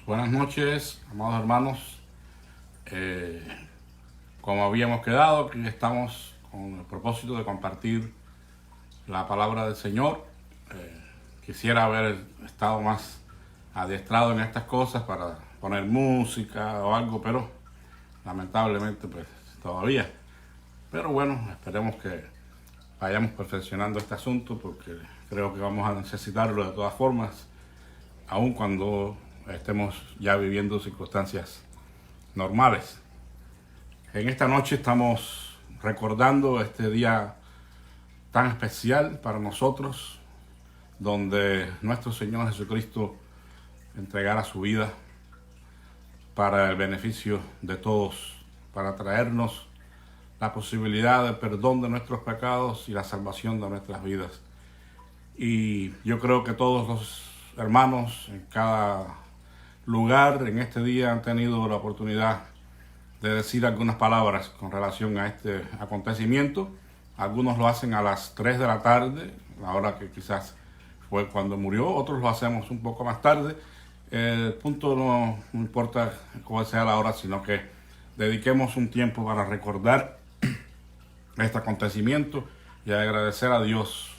Buenas noches, amados hermanos. Como habíamos quedado, aquí estamos con el propósito de compartir la palabra del Señor. Quisiera haber estado más adiestrado en estas cosas para poner música o algo, pero lamentablemente pues todavía. Pero bueno, esperemos que vayamos perfeccionando este asunto, porque creo que vamos a necesitarlo de todas formas, aun cuando estemos ya viviendo circunstancias normales. En esta noche estamos recordando este día tan especial para nosotros, donde nuestro Señor Jesucristo entregara su vida para el beneficio de todos, para traernos la posibilidad del perdón de nuestros pecados y la salvación de nuestras vidas. Y yo creo que todos los hermanos en cada lugar en este día han tenido la oportunidad de decir algunas palabras con relación a este acontecimiento. Algunos lo hacen a las 3 de la tarde, la hora que quizás fue cuando murió. Otros lo hacemos un poco más tarde. El punto no importa cuál sea la hora, sino que dediquemos un tiempo para recordar este acontecimiento y agradecer a Dios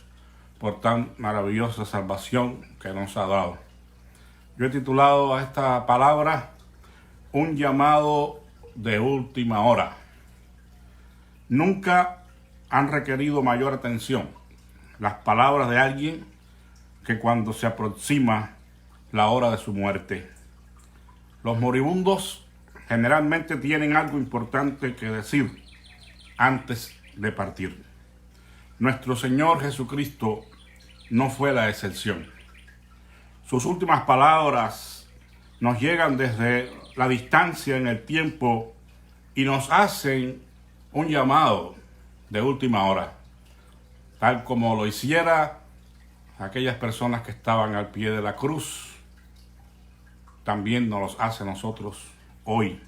por tan maravillosa salvación que nos ha dado. Yo he titulado a esta palabra un llamado de última hora. Nunca han requerido mayor atención las palabras de alguien que cuando se aproxima la hora de su muerte. Los moribundos generalmente tienen algo importante que decir antes de partir. Nuestro Señor Jesucristo no fue la excepción. Sus últimas palabras nos llegan desde la distancia en el tiempo y nos hacen un llamado de última hora, tal como lo hiciera aquellas personas que estaban al pie de la cruz. También nos los hace a nosotros hoy.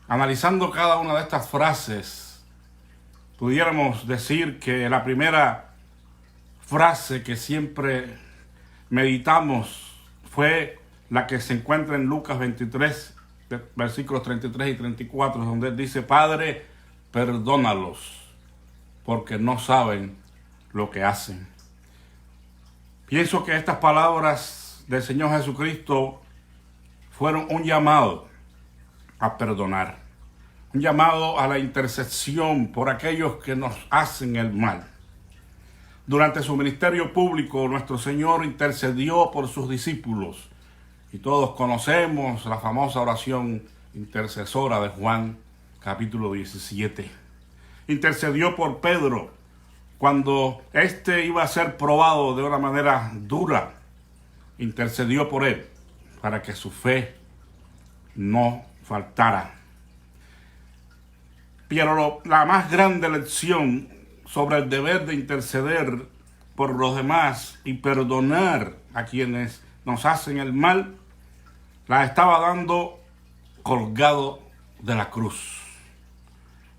Analizando cada una de estas frases, pudiéramos decir que la primera frase que siempre meditamos fue la que se encuentra en Lucas 23, versículos 33 y 34, donde él dice: Padre, perdónalos, porque no saben lo que hacen. Pienso que estas palabras del Señor Jesucristo fueron un llamado a perdonar, un llamado a la intercesión por aquellos que nos hacen el mal. Durante su ministerio público, nuestro Señor intercedió por sus discípulos, y todos conocemos la famosa oración intercesora de Juan, capítulo 17. Intercedió por Pedro cuando éste iba a ser probado de una manera dura. Intercedió por él para que su fe no faltara. Pero la más grande lección sobre el deber de interceder por los demás y perdonar a quienes nos hacen el mal, la estaba dando colgado de la cruz,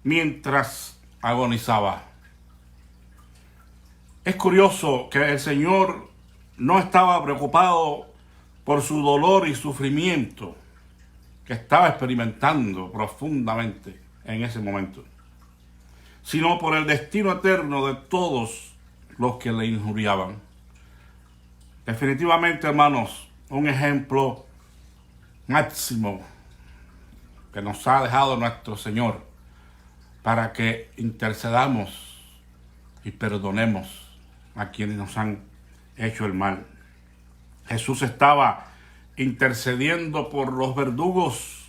mientras agonizaba. Es curioso que el Señor no estaba preocupado por su dolor y sufrimiento que estaba experimentando profundamente en ese momento, sino por el destino eterno de todos los que le injuriaban. Definitivamente, hermanos, un ejemplo máximo que nos ha dejado nuestro Señor para que intercedamos y perdonemos a quienes nos han hecho el mal. Jesús estaba intercediendo por los verdugos,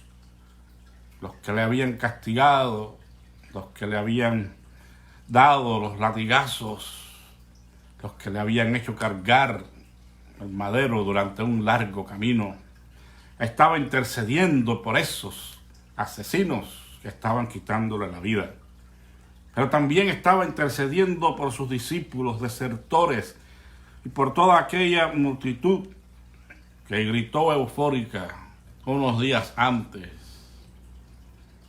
los que le habían castigado, los que le habían dado los latigazos, los que le habían hecho cargar el madero durante un largo camino. Estaba intercediendo por esos asesinos que estaban quitándole la vida. Pero también estaba intercediendo por sus discípulos desertores y por toda aquella multitud que gritó eufórica unos días antes: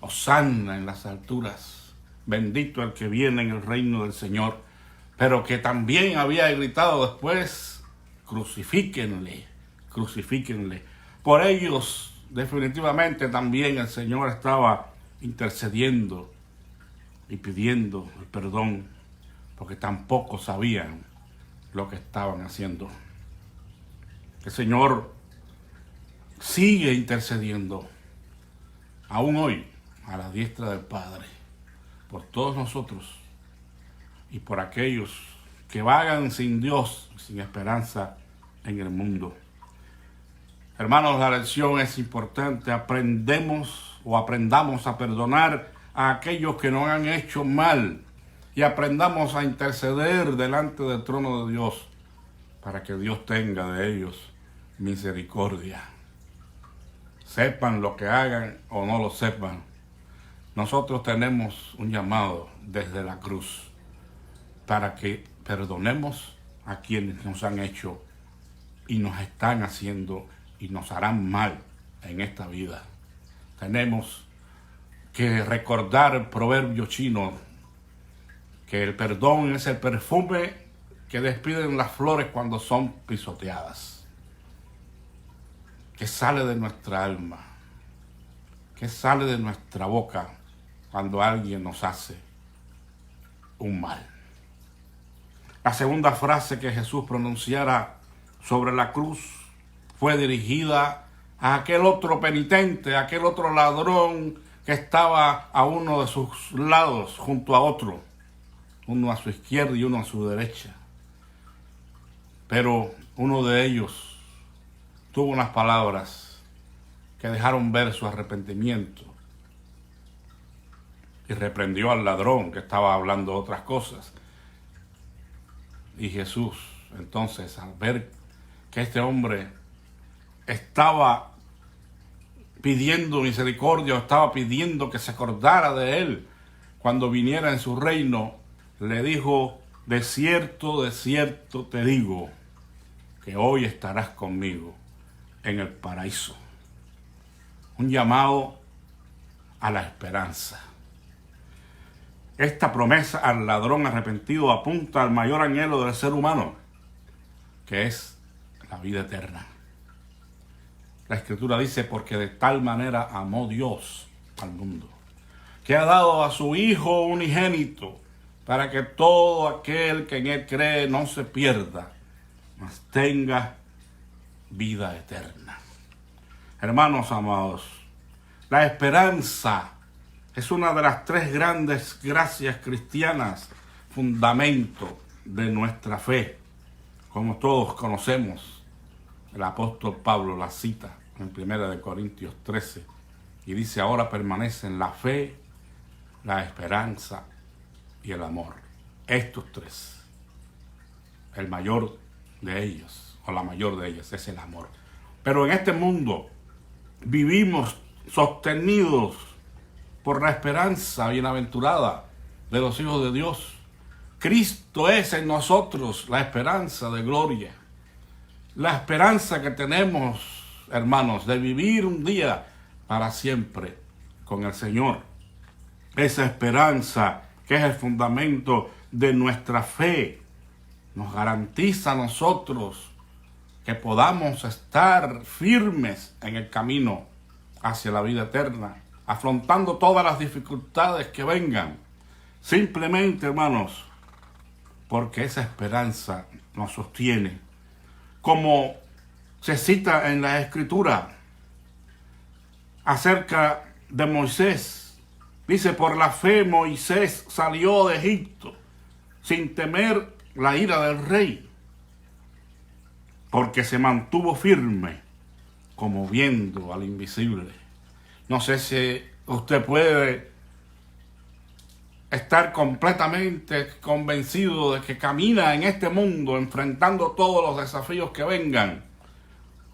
Hosanna en las alturas, bendito el que viene en el reino del Señor. Pero que también había gritado después: crucifíquenle, crucifíquenle. por ellos definitivamente también el Señor estaba intercediendo y pidiendo el perdón, porque tampoco sabían lo que estaban haciendo. El Señor sigue intercediendo, aún hoy, a la diestra del Padre, por todos nosotros y por aquellos que vagan sin Dios, sin esperanza en el mundo. Hermanos, la lección es importante. Aprendamos a perdonar a aquellos que nos han hecho mal y aprendamos a interceder delante del trono de Dios para que Dios tenga de ellos misericordia. Sepan lo que hagan o no lo sepan, nosotros tenemos un llamado desde la cruz para que perdonemos a quienes nos han hecho y nos están haciendo y nos harán mal en esta vida. Tenemos que recordar el proverbio chino, que el perdón es el perfume que despiden las flores cuando son pisoteadas, que sale de nuestra alma, que sale de nuestra boca cuando alguien nos hace un mal. La segunda frase que Jesús pronunciara sobre la cruz fue dirigida a aquel otro penitente, a aquel otro ladrón que estaba a uno de sus lados junto a otro, uno a su izquierda y uno a su derecha. Pero uno de ellos tuvo unas palabras que dejaron ver su arrepentimiento y reprendió al ladrón que estaba hablando otras cosas. Y Jesús, entonces, al ver que este hombre estaba pidiendo misericordia, estaba pidiendo que se acordara de él cuando viniera en su reino, le dijo: de cierto te digo, que hoy estarás conmigo en el paraíso. Un llamado a la esperanza. Esta promesa al ladrón arrepentido apunta al mayor anhelo del ser humano, que es la vida eterna. La Escritura dice: porque de tal manera amó Dios al mundo, que ha dado a su Hijo unigénito, para que todo aquel que en Él cree no se pierda, mas tenga vida eterna. Hermanos amados, la esperanza es una de las tres grandes gracias cristianas, fundamento de nuestra fe. Como todos conocemos, el apóstol Pablo la cita en 1 Corintios 13 y dice: ahora permanecen la fe, la esperanza y el amor. Estos tres. El mayor de ellos, o la mayor de ellas, es el amor. Pero en este mundo vivimos sostenidos por la esperanza bienaventurada de los hijos de Dios. Cristo es en nosotros la esperanza de gloria. La esperanza que tenemos, hermanos, de vivir un día para siempre con el Señor. Esa esperanza que es el fundamento de nuestra fe nos garantiza a nosotros que podamos estar firmes en el camino hacia la vida eterna, afrontando todas las dificultades que vengan. Simplemente, hermanos, porque esa esperanza nos sostiene. Como se cita en la Escritura acerca de Moisés, dice: por la fe Moisés salió de Egipto sin temer la ira del rey, porque se mantuvo firme como viendo al invisible. No sé si usted puede estar completamente convencido de que camina en este mundo enfrentando todos los desafíos que vengan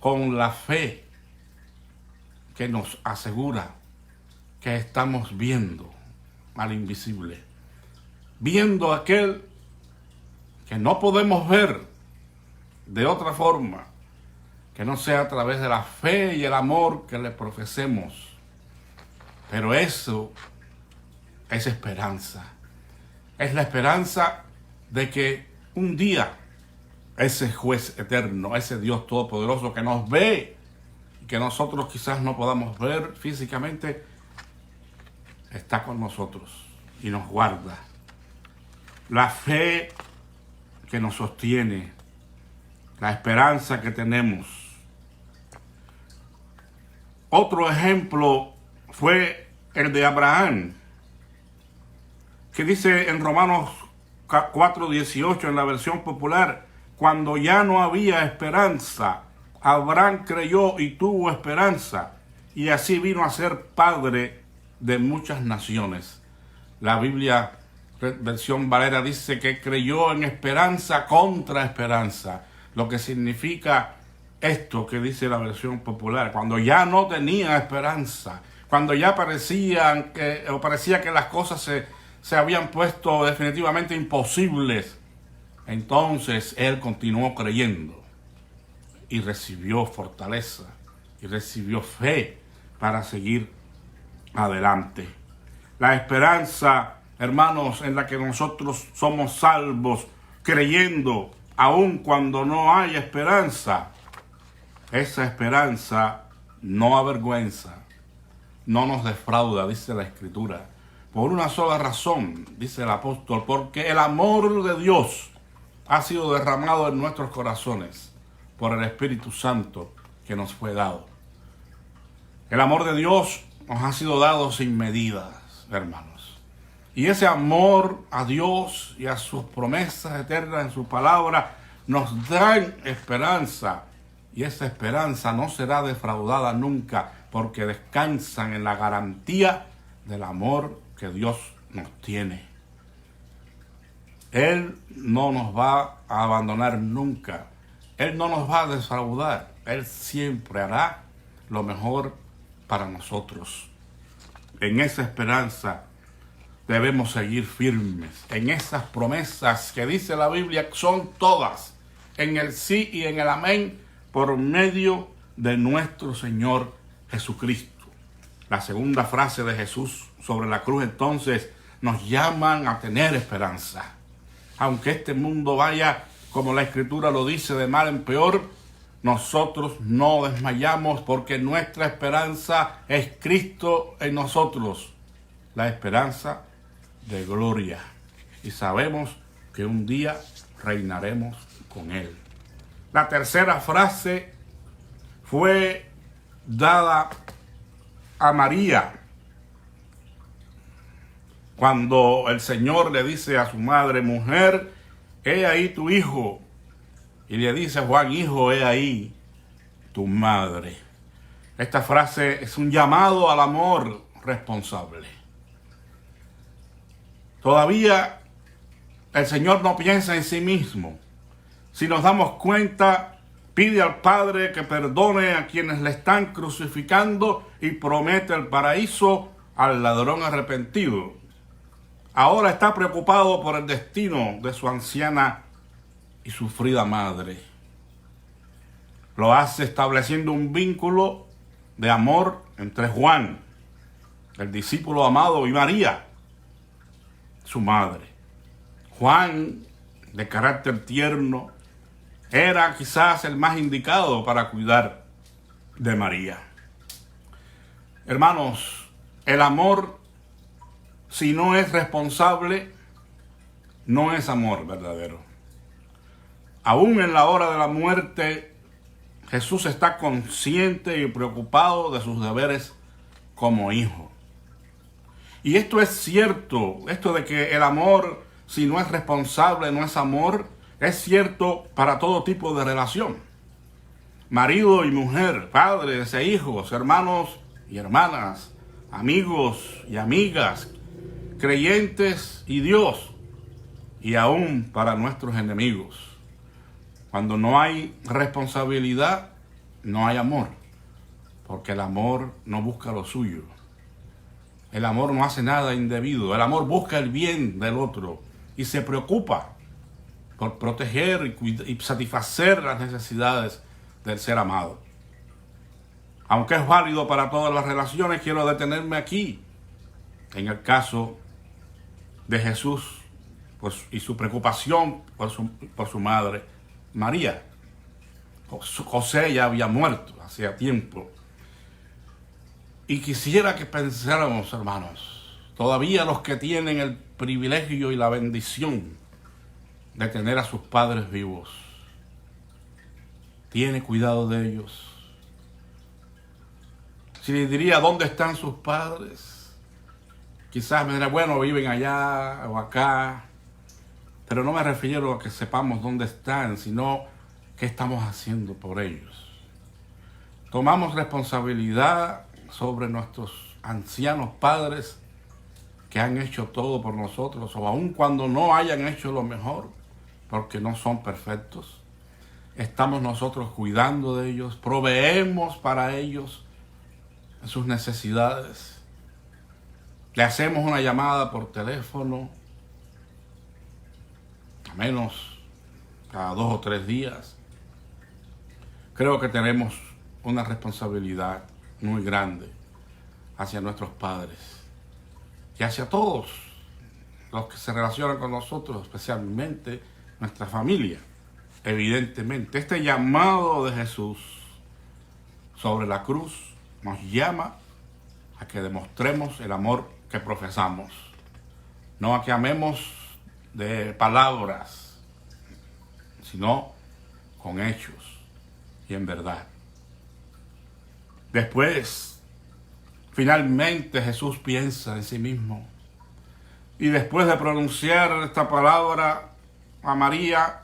con la fe que nos asegura que estamos viendo al invisible, viendo aquel que no podemos ver de otra forma que no sea a través de la fe y el amor que le profesemos. Pero eso es esperanza. Es la esperanza de que un día ese juez eterno, ese Dios todopoderoso que nos ve que nosotros quizás no podamos ver físicamente, está con nosotros y nos guarda. La fe que nos sostiene, la esperanza que tenemos. Otro ejemplo fue el de Abraham, que dice en Romanos 4:18 en la versión popular: cuando ya no había esperanza, Abraham creyó y tuvo esperanza, y así vino a ser padre de muchas naciones. La Biblia, versión Valera, dice que creyó en esperanza contra esperanza, lo que significa esto que dice la versión popular: cuando ya no tenía esperanza, cuando ya parecía que las cosas se habían puesto definitivamente imposibles, entonces él continuó creyendo y recibió fortaleza y recibió fe para seguir adelante. La esperanza, hermanos, en la que nosotros somos salvos, creyendo aun cuando no hay esperanza, esa esperanza no avergüenza, no nos defrauda, dice la Escritura, por una sola razón, dice el apóstol: porque el amor de Dios ha sido derramado en nuestros corazones por el Espíritu Santo que nos fue dado. El amor de Dios nos ha sido dado sin medidas, hermanos. Y ese amor a Dios y a sus promesas eternas en su palabra nos dan esperanza. Y esa esperanza no será defraudada nunca, porque descansan en la garantía del amor que Dios nos tiene. Él no nos va a abandonar nunca. Él no nos va a defraudar. Él siempre hará lo mejor para nosotros. En esa esperanza debemos seguir firmes. En esas promesas que dice la Biblia, son todas en el sí y en el amén, por medio de nuestro Señor Jesucristo. La segunda frase de Jesús sobre la cruz entonces nos llaman a tener esperanza. Aunque este mundo vaya, como la Escritura lo dice, de mal en peor, nosotros no desmayamos, porque nuestra esperanza es Cristo en nosotros, la esperanza de gloria. Y sabemos que un día reinaremos con Él. La tercera frase fue dada a María, cuando el Señor le dice a su madre: mujer, he ahí tu hijo. Y le dice a Juan: hijo, he ahí tu madre. Esta frase es un llamado al amor responsable. Todavía el Señor no piensa en sí mismo. Si nos damos cuenta, pide al Padre que perdone a quienes le están crucificando y promete el paraíso al ladrón arrepentido. Ahora está preocupado por el destino de su anciana y sufrida madre. Lo hace estableciendo un vínculo de amor entre Juan, el discípulo amado, y María, su madre. Juan, de carácter tierno, era quizás el más indicado para cuidar de María. Hermanos, el amor, si no es responsable, no es amor verdadero. Aún en la hora de la muerte, Jesús está consciente y preocupado de sus deberes como hijo. Y esto es cierto, esto de que el amor, si no es responsable, no es amor, es cierto para todo tipo de relación. Marido y mujer, padres e hijos, hermanos y hermanas, amigos y amigas, creyentes y Dios, y aún para nuestros enemigos. Cuando no hay responsabilidad, no hay amor, porque el amor no busca lo suyo. El amor no hace nada indebido. El amor busca el bien del otro y se preocupa por proteger y satisfacer las necesidades del ser amado. Aunque es válido para todas las relaciones, quiero detenerme aquí en el caso de Jesús y su preocupación por su madre, María. José ya había muerto hacía tiempo. Y quisiera que pensáramos, hermanos, todavía los que tienen el privilegio y la bendición de tener a sus padres vivos, tiene cuidado de ellos. Si les diría dónde están sus padres, quizás me dirá, bueno, viven allá o acá, pero no me refiero a que sepamos dónde están, sino qué estamos haciendo por ellos. Tomamos responsabilidad sobre nuestros ancianos padres que han hecho todo por nosotros, o aun cuando no hayan hecho lo mejor, porque no son perfectos. Estamos nosotros cuidando de ellos, proveemos para ellos sus necesidades. Le hacemos una llamada por teléfono, a menos cada 2 o 3 días. Creo que tenemos una responsabilidad muy grande hacia nuestros padres y hacia todos los que se relacionan con nosotros, especialmente nuestra familia. Evidentemente, este llamado de Jesús sobre la cruz nos llama a que demostremos el amor que profesamos, no a que amemos de palabras, sino con hechos y en verdad. Después, finalmente Jesús piensa en sí mismo y después de pronunciar esta palabra a María,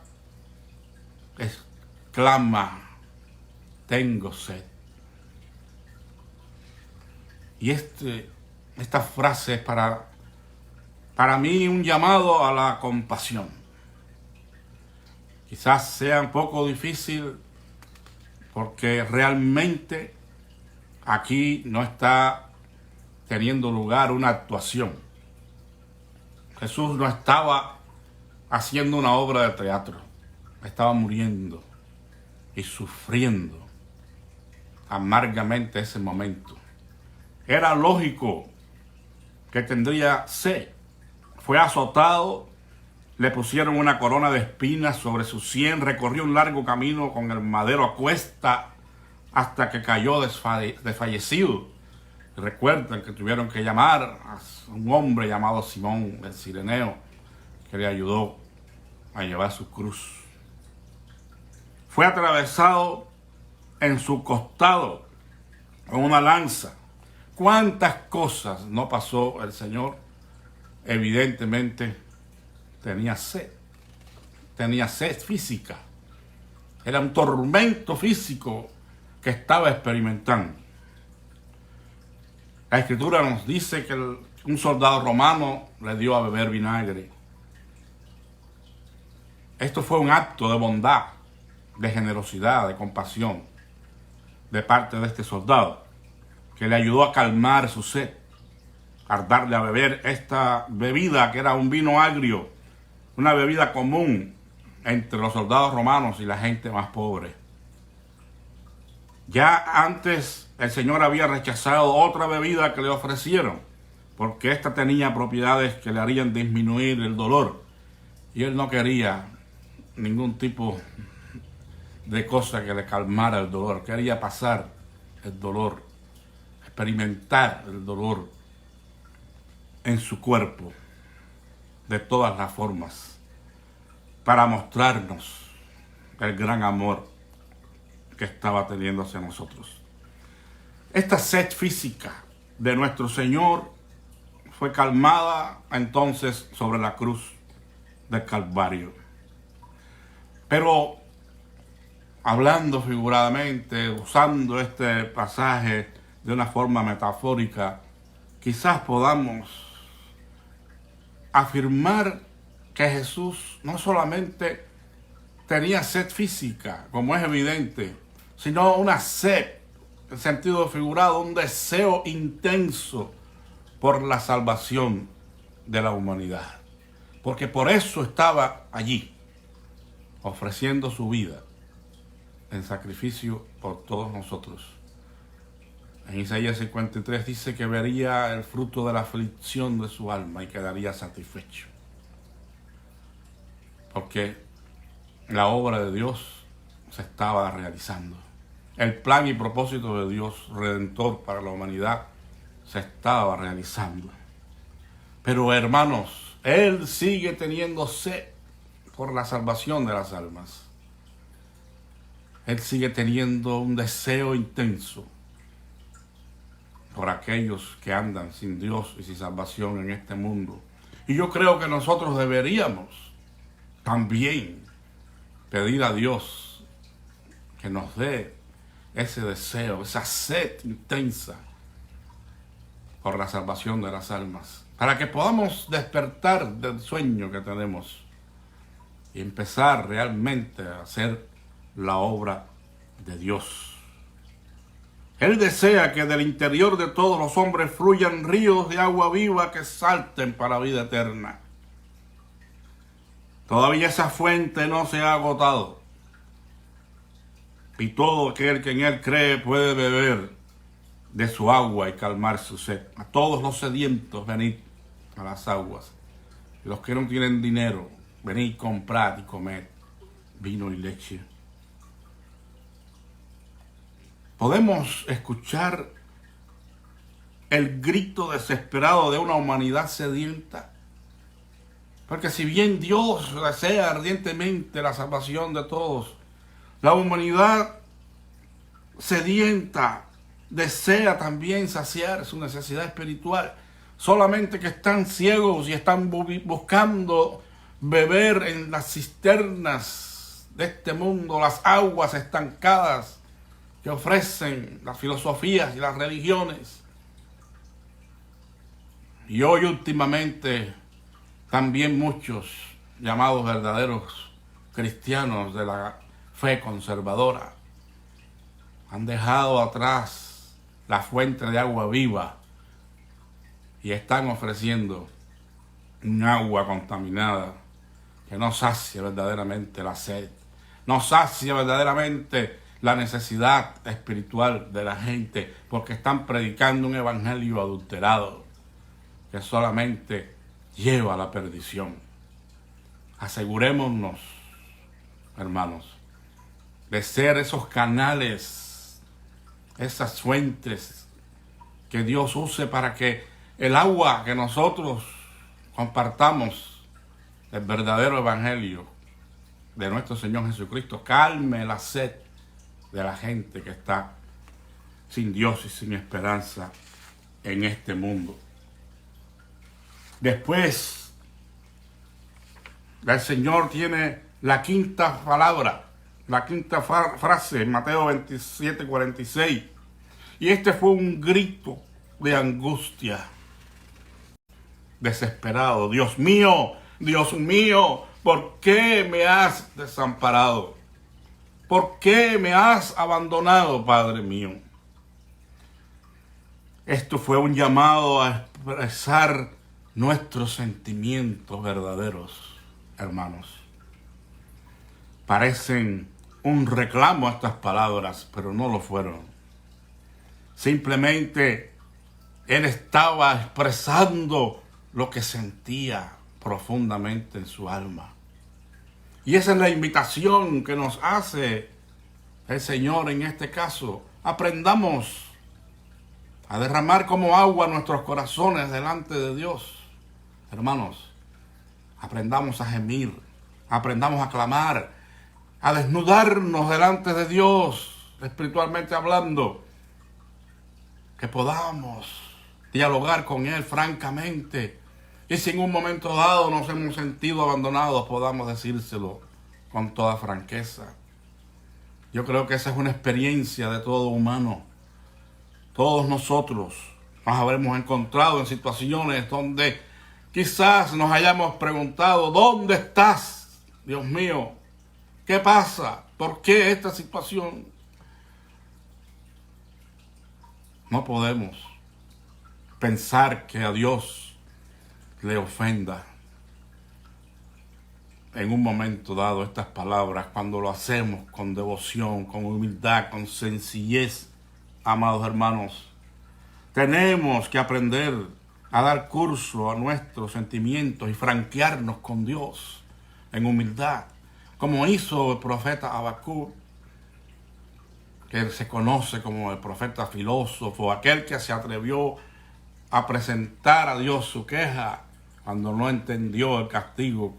exclama: tengo sed. Y esta frase es para mí un llamado a la compasión. Quizás sea un poco difícil porque realmente aquí no está teniendo lugar una actuación. Jesús no estaba haciendo una obra de teatro, estaba muriendo y sufriendo amargamente ese momento. Era lógico que tendría sed. Fue azotado, le pusieron una corona de espinas sobre su sien, recorrió un largo camino con el madero a cuesta hasta que cayó desfallecido. Recuerden que tuvieron que llamar a un hombre llamado Simón el Cireneo, que le ayudó a llevar su cruz. Fue atravesado en su costado con una lanza. ¿Cuántas cosas no pasó el Señor? Evidentemente tenía sed física. Era un tormento físico que estaba experimentando. La Escritura nos dice que un soldado romano le dio a beber vinagre. Esto fue un acto de bondad, de generosidad, de compasión de parte de este soldado, que le ayudó a calmar su sed, al darle a beber esta bebida que era un vino agrio, una bebida común entre los soldados romanos y la gente más pobre. Ya antes el Señor había rechazado otra bebida que le ofrecieron, porque esta tenía propiedades que le harían disminuir el dolor, y él no quería ningún tipo de cosa que le calmara el dolor, quería pasar el dolor, experimentar el dolor en su cuerpo de todas las formas, para mostrarnos el gran amor que estaba teniendo hacia nosotros. Esta sed física de nuestro Señor fue calmada entonces sobre la cruz del Calvario. Pero hablando figuradamente, usando este pasaje de una forma metafórica, quizás podamos afirmar que Jesús no solamente tenía sed física, como es evidente, sino una sed, en sentido figurado, un deseo intenso por la salvación de la humanidad. Porque por eso estaba allí, ofreciendo su vida en sacrificio por todos nosotros. En Isaías 53 dice que vería el fruto de la aflicción de su alma y quedaría satisfecho. Porque la obra de Dios se estaba realizando. El plan y propósito de Dios redentor para la humanidad se estaba realizando. Pero hermanos, Él sigue teniendo sed por la salvación de las almas. Él sigue teniendo un deseo intenso por aquellos que andan sin Dios y sin salvación en este mundo. Y yo creo que nosotros deberíamos también pedir a Dios que nos dé ese deseo, esa sed intensa por la salvación de las almas, para que podamos despertar del sueño que tenemos y empezar realmente a hacer la obra de Dios. Él desea que del interior de todos los hombres fluyan ríos de agua viva que salten para la vida eterna. Todavía esa fuente no se ha agotado. Y todo aquel que en Él cree puede beber de su agua y calmar su sed. A todos los sedientos, venid a las aguas. Y los que no tienen dinero, venid, comprad y comed vino y leche. Podemos escuchar el grito desesperado de una humanidad sedienta. Porque si bien Dios desea ardientemente la salvación de todos, la humanidad sedienta desea también saciar su necesidad espiritual. Solamente que están ciegos y están buscando beber en las cisternas de este mundo, las aguas estancadas que ofrecen las filosofías y las religiones. Y hoy últimamente también muchos llamados verdaderos cristianos de la fe conservadora han dejado atrás la fuente de agua viva y están ofreciendo un agua contaminada que no sacia verdaderamente la sed, no sacia verdaderamente la necesidad espiritual de la gente, porque están predicando un evangelio adulterado que solamente lleva a la perdición. Asegurémonos, hermanos, de ser esos canales, esas fuentes que Dios use para que el agua que nosotros compartamos, el verdadero evangelio de nuestro Señor Jesucristo, calme la sed de la gente que está sin Dios y sin esperanza en este mundo. Después, el Señor tiene la quinta palabra, la quinta frase en Mateo 27:46. Y este fue un grito de angustia, desesperado. Dios mío, ¿por qué me has desamparado? ¿Por qué me has abandonado, Padre mío? Esto fue un llamado a expresar nuestros sentimientos verdaderos, hermanos. Parecen un reclamo a estas palabras, pero no lo fueron. Simplemente Él estaba expresando lo que sentía profundamente en su alma. Y esa es la invitación que nos hace el Señor en este caso. Aprendamos a derramar como agua nuestros corazones delante de Dios. Hermanos, aprendamos a gemir, aprendamos a clamar, a desnudarnos delante de Dios, espiritualmente hablando. Que podamos dialogar con Él francamente. Y si en un momento dado nos hemos sentido abandonados, podamos decírselo con toda franqueza. Yo creo que esa es una experiencia de todo humano. Todos nosotros nos habremos encontrado en situaciones donde quizás nos hayamos preguntado, ¿dónde estás, Dios mío? ¿Qué pasa? ¿Por qué esta situación? No podemos pensar que a Dios le ofenda en un momento dado estas palabras cuando lo hacemos con devoción, con humildad, con sencillez. Amados hermanos, tenemos que aprender a dar curso a nuestros sentimientos y franquearnos con Dios en humildad, como hizo el profeta Habacuc que se conoce como el profeta filósofo, aquel que se atrevió a presentar a Dios su queja cuando no entendió el castigo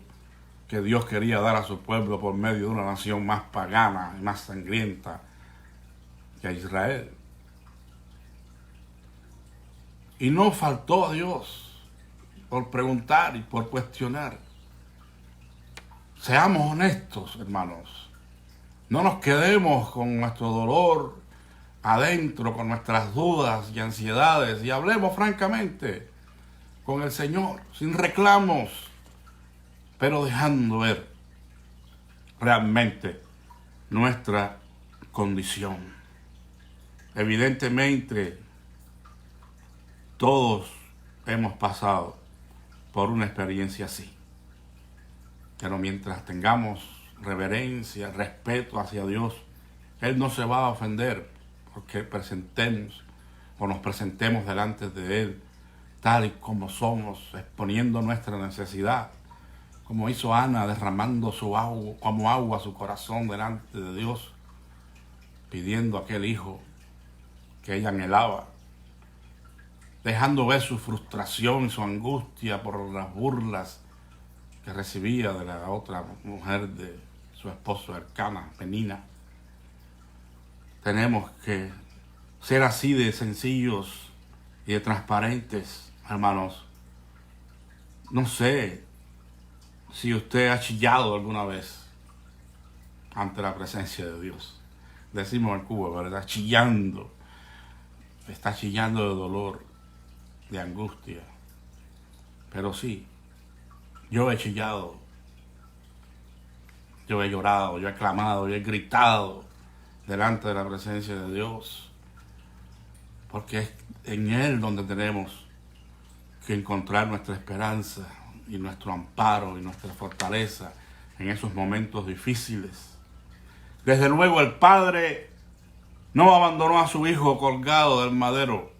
que Dios quería dar a su pueblo por medio de una nación más pagana y más sangrienta que Israel. Y no faltó a Dios por preguntar y por cuestionar. Seamos honestos, hermanos. No nos quedemos con nuestro dolor adentro, con nuestras dudas y ansiedades, y hablemos francamente con el Señor, sin reclamos, pero dejando ver realmente nuestra condición. Evidentemente, todos hemos pasado por una experiencia así, pero mientras tengamos reverencia, respeto hacia Dios, Él no se va a ofender porque presentemos o nos presentemos delante de Él tal y como somos, exponiendo nuestra necesidad, como hizo Ana, derramando su agua, como agua su corazón delante de Dios, pidiendo aquel hijo que ella anhelaba, dejando ver su frustración y su angustia por las burlas que recibía de la otra mujer de su esposo Elcana, Penina. Tenemos que ser así de sencillos y de transparentes, hermanos. No sé si usted ha chillado alguna vez ante la presencia de Dios. Decimos en Cuba, ¿verdad? Chillando. Está chillando de dolor, de angustia. Pero sí, yo he chillado. Yo he llorado, yo he clamado, yo he gritado delante de la presencia de Dios. Porque es en Él donde tenemos que encontrar nuestra esperanza y nuestro amparo y nuestra fortaleza en esos momentos difíciles. Desde luego el Padre no abandonó a su Hijo colgado del madero,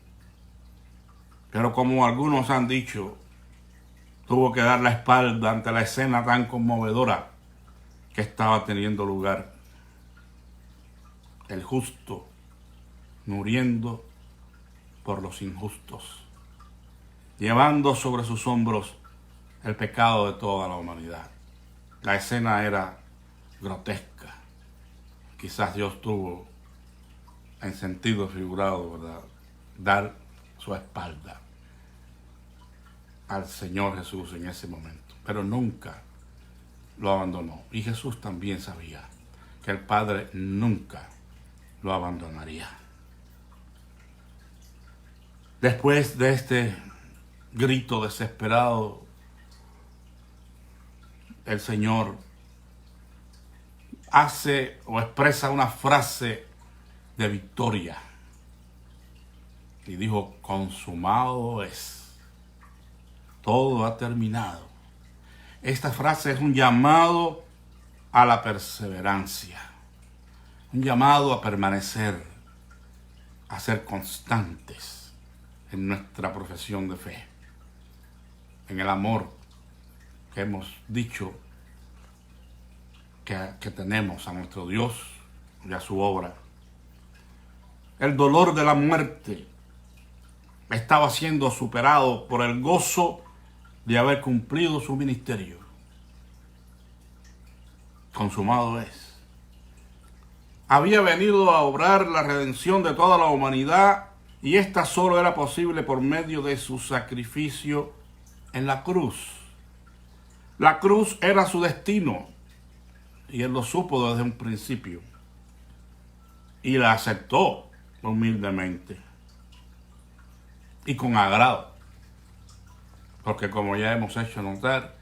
pero como algunos han dicho, tuvo que dar la espalda ante la escena tan conmovedora que estaba teniendo lugar. El justo muriendo por los injustos, llevando sobre sus hombros el pecado de toda la humanidad. La escena era grotesca. Quizás Dios tuvo, en sentido figurado, ¿verdad?, dar su espalda al Señor Jesús en ese momento, pero nunca lo abandonó. Y Jesús también sabía que el Padre nunca lo abandonaría. Después de este grito desesperado, el Señor hace o expresa una frase de victoria y dijo: consumado es, todo ha terminado. Esta frase es un llamado a la perseverancia, un llamado a permanecer, a ser constantes en nuestra profesión de fe, en el amor que hemos dicho que tenemos a nuestro Dios y a su obra. El dolor de la muerte estaba siendo superado por el gozo de haber cumplido su ministerio. Consumado es. Había venido a obrar la redención de toda la humanidad, y esta solo era posible por medio de su sacrificio en la cruz. La cruz era su destino, y Él lo supo desde un principio, y la aceptó humildemente y con agrado, porque como ya hemos hecho notar,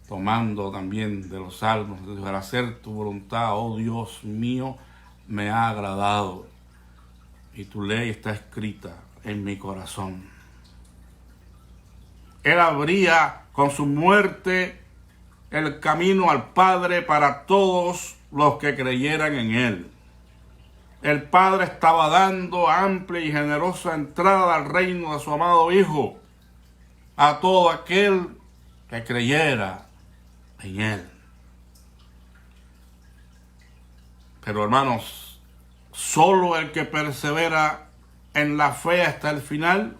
tomando también de los salmos, al hacer tu voluntad, oh Dios mío, me ha agradado, y tu ley está escrita en mi corazón. Él abría con su muerte el camino al Padre para todos los que creyeran en Él. El Padre estaba dando amplia y generosa entrada al reino de su amado Hijo a todo aquel que creyera en Él. Pero hermanos, Solo el que persevera en la fe hasta el final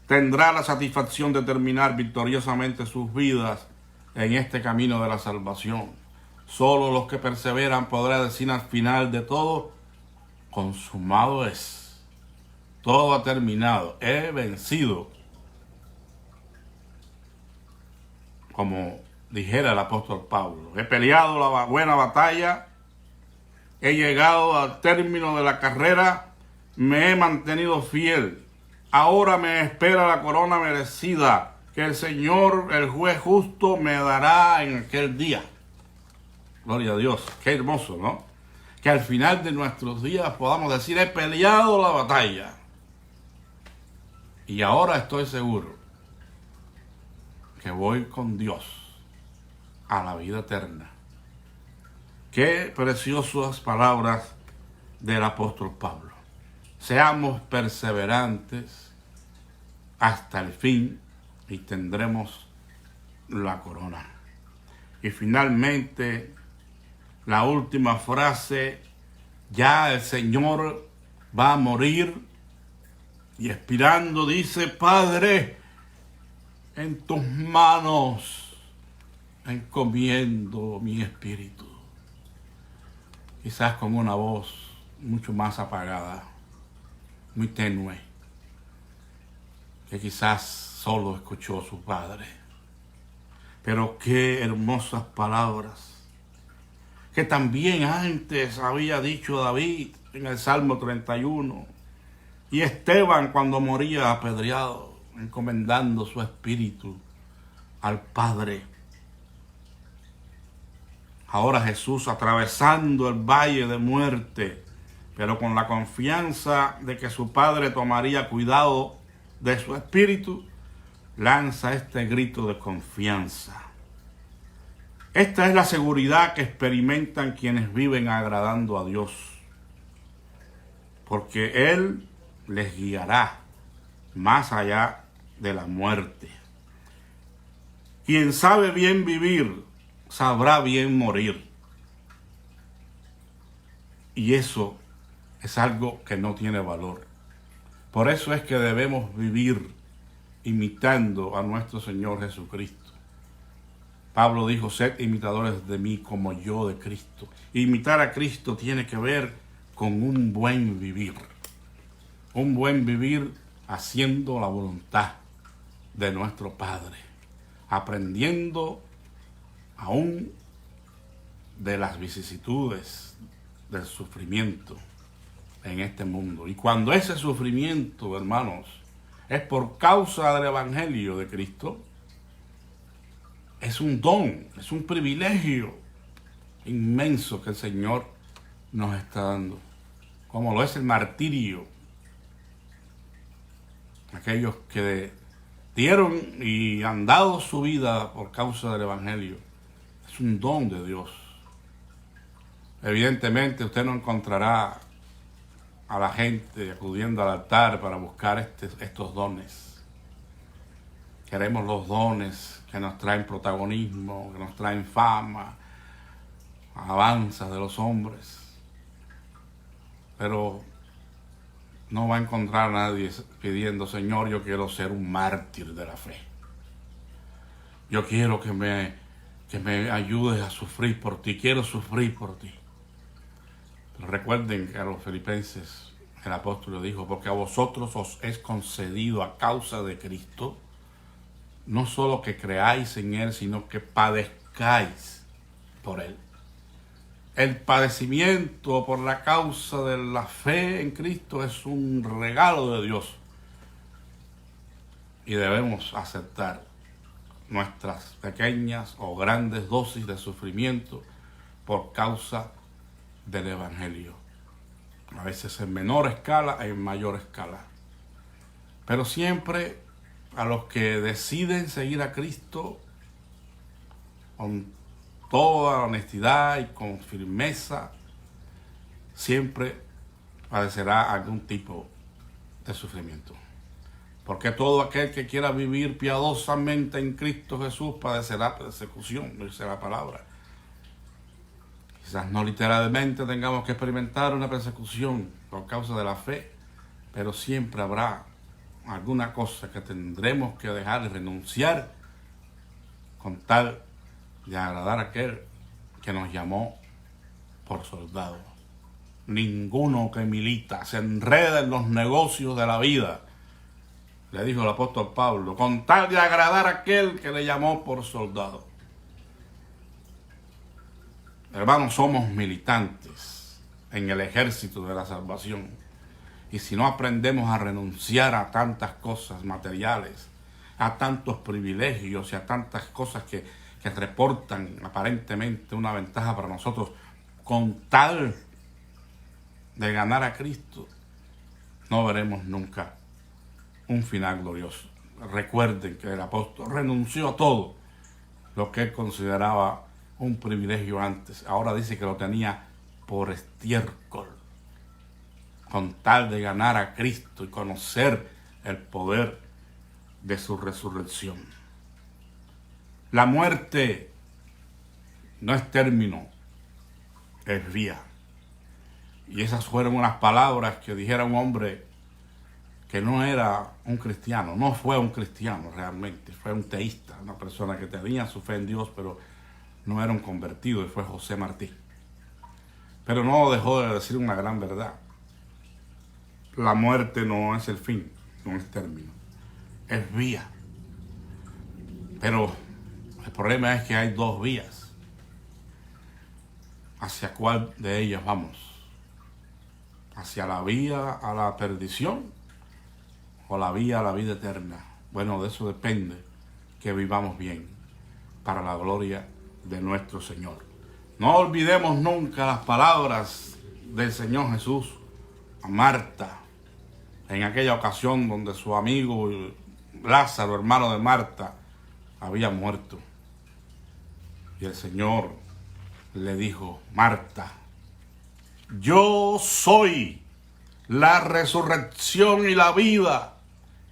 tendrá la satisfacción de terminar victoriosamente sus vidas en este camino de la salvación. Solo los que perseveran podrán decir al final de todo: consumado es. Todo ha terminado. He vencido. Como dijera el apóstol Pablo, he peleado la buena batalla, he llegado al término de la carrera, me he mantenido fiel. Ahora me espera la corona merecida que el Señor, el juez justo, me dará en aquel día. Gloria a Dios. Qué hermoso, ¿no? Que al final de nuestros días podamos decir: he peleado la batalla y ahora estoy seguro que voy con Dios a la vida eterna. Qué preciosas palabras del apóstol Pablo. Seamos perseverantes hasta el fin y tendremos la corona. Y finalmente, la última frase: ya el Señor va a morir, y expirando dice: Padre, en tus manos encomiendo mi espíritu. Quizás con una voz mucho más apagada, muy tenue, que quizás solo escuchó su padre. Pero qué hermosas palabras que también antes había dicho David en el Salmo 31, y Esteban cuando moría apedreado, encomendando su espíritu al Padre. Ahora Jesús, atravesando el valle de muerte, pero con la confianza de que su Padre tomaría cuidado de su espíritu, lanza este grito de confianza. Esta es la seguridad que experimentan quienes viven agradando a Dios, porque Él les guiará más allá de la muerte. Quien sabe bien vivir, sabrá bien morir. Y eso es algo que no tiene valor. Por eso es que debemos vivir imitando a nuestro Señor Jesucristo. Pablo dijo: sed imitadores de mí como yo de Cristo. Imitar a Cristo tiene que ver con un buen vivir. Un buen vivir haciendo la voluntad de nuestro Padre, aprendiendo aún de las vicisitudes del sufrimiento en este mundo. Y cuando ese sufrimiento, hermanos, es por causa del Evangelio de Cristo, es un don, es un privilegio inmenso que el Señor nos está dando, como lo es el martirio. Aquellos que dieron y han dado su vida por causa del Evangelio, es un don de Dios. Evidentemente usted no encontrará a la gente acudiendo al altar para buscar estos dones. Queremos los dones que nos traen protagonismo, que nos traen fama, alabanzas de los hombres. Pero no va a encontrar a nadie pidiendo: Señor, yo quiero ser un mártir de la fe. Yo quiero que me ayudes a sufrir por ti. Quiero sufrir por ti. Pero recuerden que a los filipenses el apóstol le dijo: porque a vosotros os es concedido a causa de Cristo, no solo que creáis en Él, sino que padezcáis por Él. El padecimiento por la causa de la fe en Cristo es un regalo de Dios. Y debemos aceptar nuestras pequeñas o grandes dosis de sufrimiento por causa del Evangelio. A veces en menor escala, en mayor escala. Pero siempre a los que deciden seguir a Cristo con toda honestidad y con firmeza, siempre padecerá algún tipo de sufrimiento. Porque todo aquel que quiera vivir piadosamente en Cristo Jesús padecerá persecución, dice la palabra. Quizás no literalmente tengamos que experimentar una persecución por causa de la fe, pero siempre habrá alguna cosa que tendremos que dejar y renunciar con tal de agradar a aquel que nos llamó por soldado. Ninguno que milita se enreda en los negocios de la vida, le dijo el apóstol Pablo, con tal de agradar a aquel que le llamó por soldado. Hermanos, somos militantes en el ejército de la salvación. Y si no aprendemos a renunciar a tantas cosas materiales, a tantos privilegios y a tantas cosas que reportan aparentemente una ventaja para nosotros, con tal de ganar a Cristo, no veremos nunca un final glorioso. Recuerden que el apóstol renunció a todo lo que él consideraba un privilegio antes. Ahora dice que lo tenía por estiércol, con tal de ganar a Cristo y conocer el poder de su resurrección. La muerte no es término, es vía. Y esas fueron unas palabras que dijera un hombre que no era un cristiano, no fue un cristiano realmente, fue un teísta, una persona que tenía su fe en Dios, pero no era un convertido, y fue José Martí. Pero no dejó de decir una gran verdad. La muerte no es el fin, no es término, es vía. Pero el problema es que hay dos vías. ¿Hacia cuál de ellas vamos? ¿Hacia la vía a la perdición o la vía a la vida eterna? Bueno, de eso depende que vivamos bien para la gloria de nuestro Señor. No olvidemos nunca las palabras del Señor Jesús a Marta en aquella ocasión donde su amigo Lázaro, hermano de Marta, había muerto. Y el Señor le dijo: Marta, yo soy la resurrección y la vida,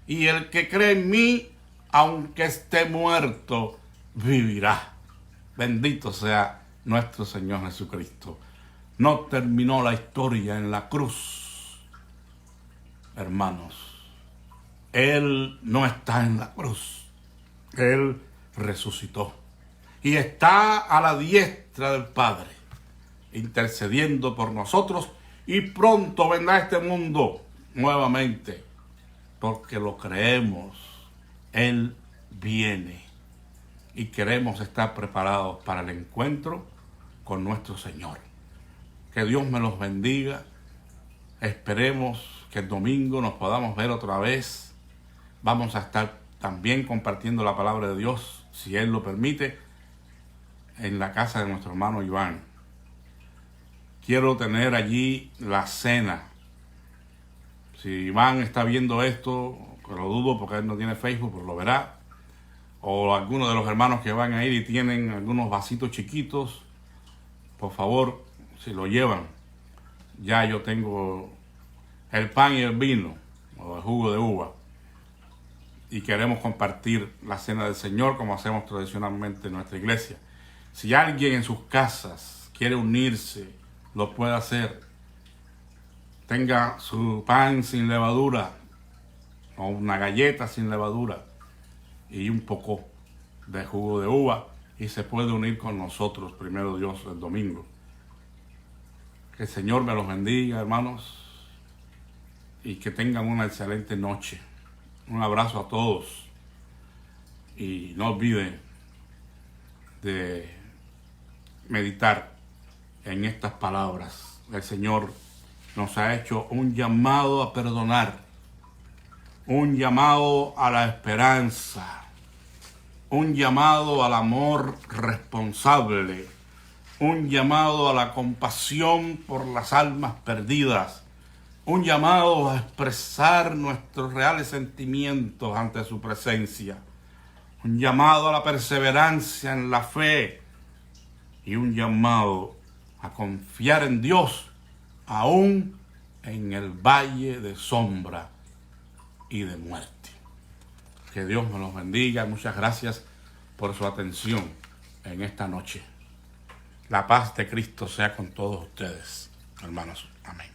y el que cree en mí, aunque esté muerto, vivirá. Bendito sea nuestro Señor Jesucristo. No terminó la historia en la cruz, hermanos. Él no está en la cruz. Él resucitó y está a la diestra del Padre, intercediendo por nosotros, y pronto vendrá a este mundo nuevamente, porque lo creemos. Él viene y queremos estar preparados para el encuentro con nuestro Señor. Que Dios me los bendiga. Esperemos que el domingo nos podamos ver otra vez. Vamos a estar también compartiendo la palabra de Dios, si Él lo permite, en la casa de nuestro hermano Iván. Quiero tener allí la cena. Si Iván está viendo esto, que lo dudo porque él no tiene Facebook, pero lo verá. O algunos de los hermanos que van a ir y tienen algunos vasitos chiquitos, por favor, si lo llevan. Ya yo tengo el pan y el vino, o el jugo de uva, y queremos compartir la cena del Señor como hacemos tradicionalmente en nuestra iglesia. Si alguien en sus casas quiere unirse, lo puede hacer. Tenga su pan sin levadura o una galleta sin levadura y un poco de jugo de uva, y se puede unir con nosotros, primero Dios, el domingo. Que el Señor me los bendiga, hermanos, y que tengan una excelente noche. Un abrazo a todos, y no olviden de meditar en estas palabras. El Señor nos ha hecho un llamado a perdonar, un llamado a la esperanza, un llamado al amor responsable, un llamado a la compasión por las almas perdidas, un llamado a expresar nuestros reales sentimientos ante su presencia, un llamado a la perseverancia en la fe y un llamado a confiar en Dios aún en el valle de sombra y de muerte. Que Dios me los bendiga. Muchas gracias por su atención en esta noche. La paz de Cristo sea con todos ustedes, hermanos. Amén.